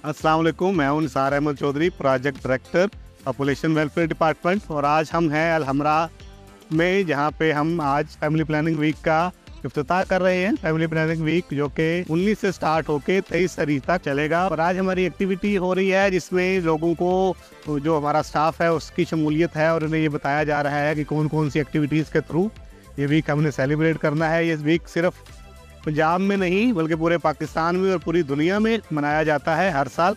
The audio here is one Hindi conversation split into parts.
अस्सलाम वालेकुम, मैं हूं Nisar Ahmed Chaudhry, project director population welfare department. और आज हम हैं अलहमरा में, जहां पे हम आज फैमिली प्लानिंग वीक का इफ्तिताह कर रहे हैं। फैमिली प्लानिंग वीक जो कि 19 से स्टार्ट होके 23 तारीख तक चलेगा। और आज हमारी एक्टिविटी हो रही है जिसमें लोगों को, जो हमारा स्टाफ है उसकी शमूलियत है, और उन्हें ये बताया जा रहा है कि कौन कौन सी एक्टिविटीज़ के थ्रू ये वीक हमने सेलिब्रेट करना है। ये वीक सिर्फ पंजाब में नहीं बल्कि पूरे पाकिस्तान में और पूरी दुनिया में मनाया जाता है हर साल।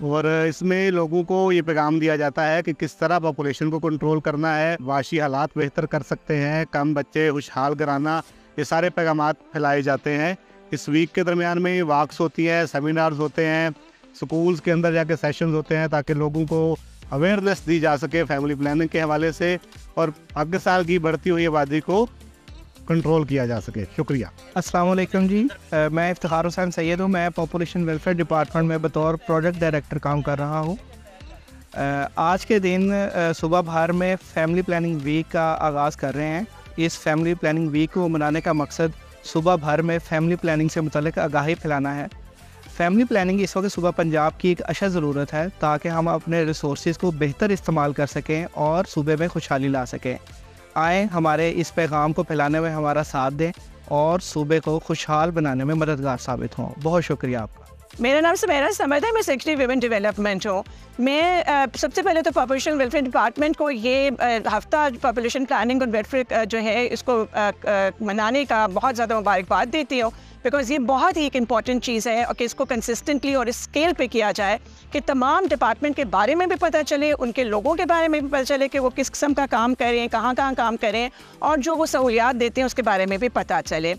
और इसमें लोगों को ये पैगाम दिया जाता है कि किस तरह पॉपुलेशन को कंट्रोल करना है, वाशी हालात बेहतर कर सकते हैं, कम बच्चे खुशहाल कराना, ये सारे पैगामात फैलाए जाते हैं। इस वीक के दरमियान में वॉक्स होती है, सेमिनार्स होते हैं, स्कूल्स के अंदर जाके सेशंस होते हैं ताकि लोगों को अवेयरनेस दी जा सके फैमिली प्लानिंग के हवाले से, और अगले साल की बढ़ती हुई आबादी को कंट्रोल किया जा सके। शुक्रिया। अस्सलाम वालेकुम जी, मैं इफ्तिखार हुसैन सैयद हूँ। मैं पॉपुलेशन वेलफेयर डिपार्टमेंट में बतौर प्रोजेक्ट डायरेक्टर काम कर रहा हूँ। आज के दिन सुबह भर में फैमिली प्लानिंग वीक का आगाज़ कर रहे हैं। इस फैमिली प्लानिंग वीक को मनाने का मकसद सुबह भर में फैमिली प्लानिंग से मुतल्लिक़ आगाही फैलाना है। फैमिली प्लानिंग इस वक्त सुबह पंजाब की एक अशद ज़रूरत है ताकि हम अपने रिसोर्स को बेहतर इस्तेमाल कर सकें और सूबे में खुशहाली ला सकें। आए हमारे इस पैगाम को फैलाने में हमारा साथ दें और सूबे को खुशहाल बनाने में मददगार साबित हों। बहुत शुक्रिया आपका। मेरा नाम सुमेरा समद है, मैं सेक्रेटरी विमेन डेवलपमेंट हूँ। मैं सबसे पहले तो पॉपुलेशन वेलफेयर डिपार्टमेंट को ये हफ्ता पॉपुलेशन प्लानिंग और वेलफेयर जो है इसको मनाने का बहुत ज़्यादा मुबारकबाद देती हूँ, बिकॉज ये बहुत ही एक इम्पॉर्टेंट चीज़ है और कि इसको कंसिस्टेंटली और इस स्केल पे किया जाए कि तमाम डिपार्टमेंट के बारे में भी पता चले, उनके लोगों के बारे में भी पता चले कि वो किस किस्म का काम करें, कहाँ कहाँ काम करें, और जो वो सहूलियात देते हैं उसके बारे में भी पता चले।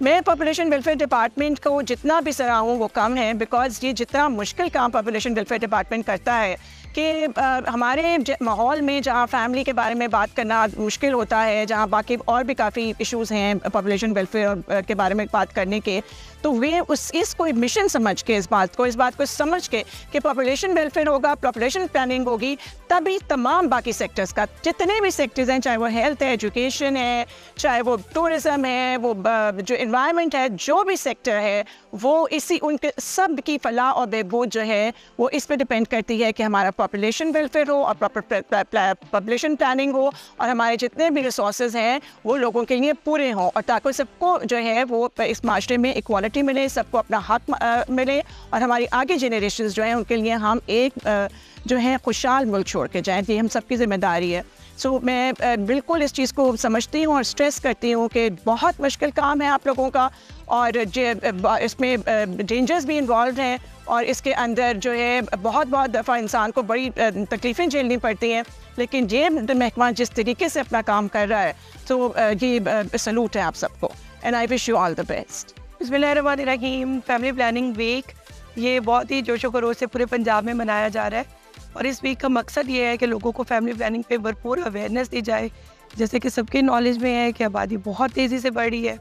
मैं पॉपुलेशन वेलफेयर डिपार्टमेंट को जितना भी सराहूँ वो कम है, बिकॉज ये जितना मुश्किल काम पॉपुलेशन वेलफेयर डिपार्टमेंट करता है कि हमारे माहौल में जहाँ फैमिली के बारे में बात करना मुश्किल होता है, जहाँ बाकी और भी काफ़ी इश्यूज़ हैं पॉपुलेशन वेलफेयर के बारे में बात करने के, तो वे इसको मिशन समझ के इस बात को समझ के कि पॉपुलेशन वेलफेयर होगा, पॉपुलेशन प्लानिंग होगी, तभी तमाम बाकी सेक्टर्स का, जितने भी सेक्टर्स हैं, चाहे वो हेल्थ है, एजुकेशन है, चाहे वो टूरिज़म है, वो जो इन्वायरमेंट है, जो भी सेक्टर है, वो इसी उनके सब की फलाह और बहबूद जो है वो इस पर डिपेंड करती है कि हमारा पॉपुलेशन वेलफेयर हो और प्रॉपर पॉपुलेशन प्लानिंग हो, और हमारे जितने भी रिसोर्सेज हैं वो लोगों के लिए पूरे हों, और ताकि सबको जो है वो इस माशरे में इक्वालिटी मिले, सबको अपना हक मिले, और हमारी आगे जनरेशन जो हैं उनके लिए हम एक जो है खुशहाल मुल्क छोड़ के जाएँ। ये हम सबकी ज़िम्मेदारी है। सो मैं बिल्कुल इस चीज़ को समझती हूँ और स्ट्रेस करती हूँ कि बहुत मुश्किल काम है आप लोगों का, और इसमें डेंजर्स भी इन्वॉल्व हैं, और इसके अंदर जो है बहुत दफ़ा इंसान को बड़ी तकलीफ़ें झेलनी पड़ती हैं, लेकिन ये महकमा जिस तरीके से अपना काम कर रहा है, तो ये सलूट है आप सबको, and I wish you all the best. बिस्मिल्लाहिर्रहमानिर्रहीम। फैमिली प्लानिंग वीक ये बहुत ही जोशो खरोश से पूरे पंजाब में मनाया जा रहा है, और इस वीक का मकसद ये है कि लोगों को फैमिली प्लानिंग पे भरपूर अवेयरनेस दी जाए। जैसे कि सबके नॉलेज में है कि आबादी बहुत तेज़ी से बढ़ रही है,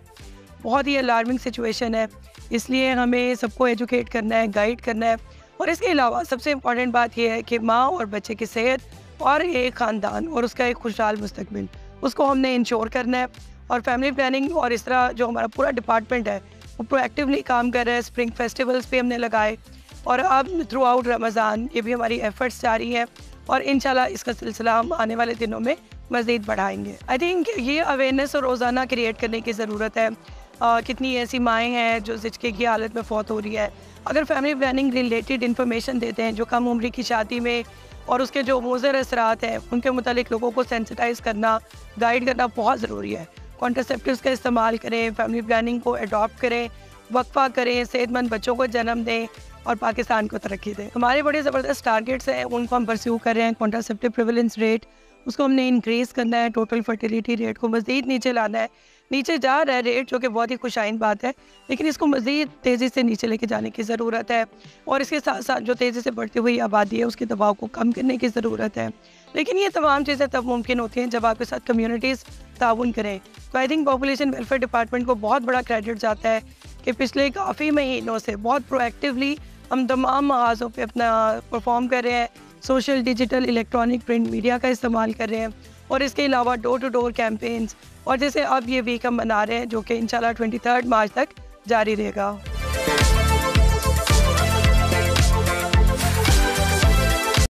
बहुत ही अलार्मिंग सिचुएशन है, इसलिए हमें सबको एजुकेट करना है, गाइड करना है। और इसके अलावा सबसे इम्पॉर्टेंट बात यह है कि माँ और बच्चे की सेहत और एक ख़ानदान और उसका एक खुशहाल मुस्तकबिल, उसको हमने इंश्योर करना है। और फैमिली प्लानिंग और इस तरह जो हमारा पूरा डिपार्टमेंट है वो प्रोएक्टिवली काम कर रहा है। स्प्रिंग फेस्टिवल्स पे हमने लगाए, और अब थ्रू आउट रमज़ान ये भी हमारी एफ़र्ट्स जारी हैं, और इंशाल्लाह इसका सिलसिला हम आने वाले दिनों में मज़ीद बढ़ाएंगे। आई थिंक ये अवेयरनेस और रोज़ाना क्रिएट करने की ज़रूरत है। कितनी ऐसी माएँ हैं जो ज़िचके की हालत में फ़ौत हो रही है। अगर फैमिली प्लानिंग रिलेटेड इन्फॉर्मेशन देते हैं जो कम उम्र की शादी में और उसके जो मुज़र असरात हैं उनके मुतालिक लोगों को सेंसिटाइज़ करना, गाइड करना बहुत ज़रूरी है। कॉन्ट्रासेप्टिव्स का इस्तेमाल करें, फैमिली प्लानिंग को अडॉप्ट करें, वक्फा करें, सेहतमंद बच्चों को जन्म दें और पाकिस्तान को तरक्की दें। हमारे बड़े ज़बरदस्त टारगेट्स हैं, उनको हम परस्यू कर रहे हैं। कॉन्ट्रासेप्टिव प्रिवेलेंस रेट उसको हमने इंक्रीज़ करना है, टोटल फर्टिलिटी रेट को मज़ीद नीचे लाना है। नीचे जा रहा है रेट, जो कि बहुत ही खुशाइन बात है, लेकिन इसको मज़ीद तेज़ी से नीचे लेके जाने की ज़रूरत है। और इसके साथ साथ जो तेज़ी से बढ़ती हुई आबादी है उसके दबाव को कम करने की ज़रूरत है। लेकिन ये तमाम चीज़ें तब मुमकिन होती हैं जब आपके साथ कम्यूनिटीज़ ताउन करें। तो I think population welfare department को बहुत बड़ा क्रेडिट जाता है कि पिछले काफ़ी महीनों से बहुत प्रोएक्टिवली हम तमाम महाजों पे अपना परफॉर्म कर रहे हैं। Social, digital, electronic, print media का इस्तेमाल कर रहे हैं, और इसके अलावा डोर टू डोर कैंपेन्स, और जैसे अब ये वीक हम मना रहे हैं जो कि इंशाल्लाह 23 मार्च तक जारी रहेगा।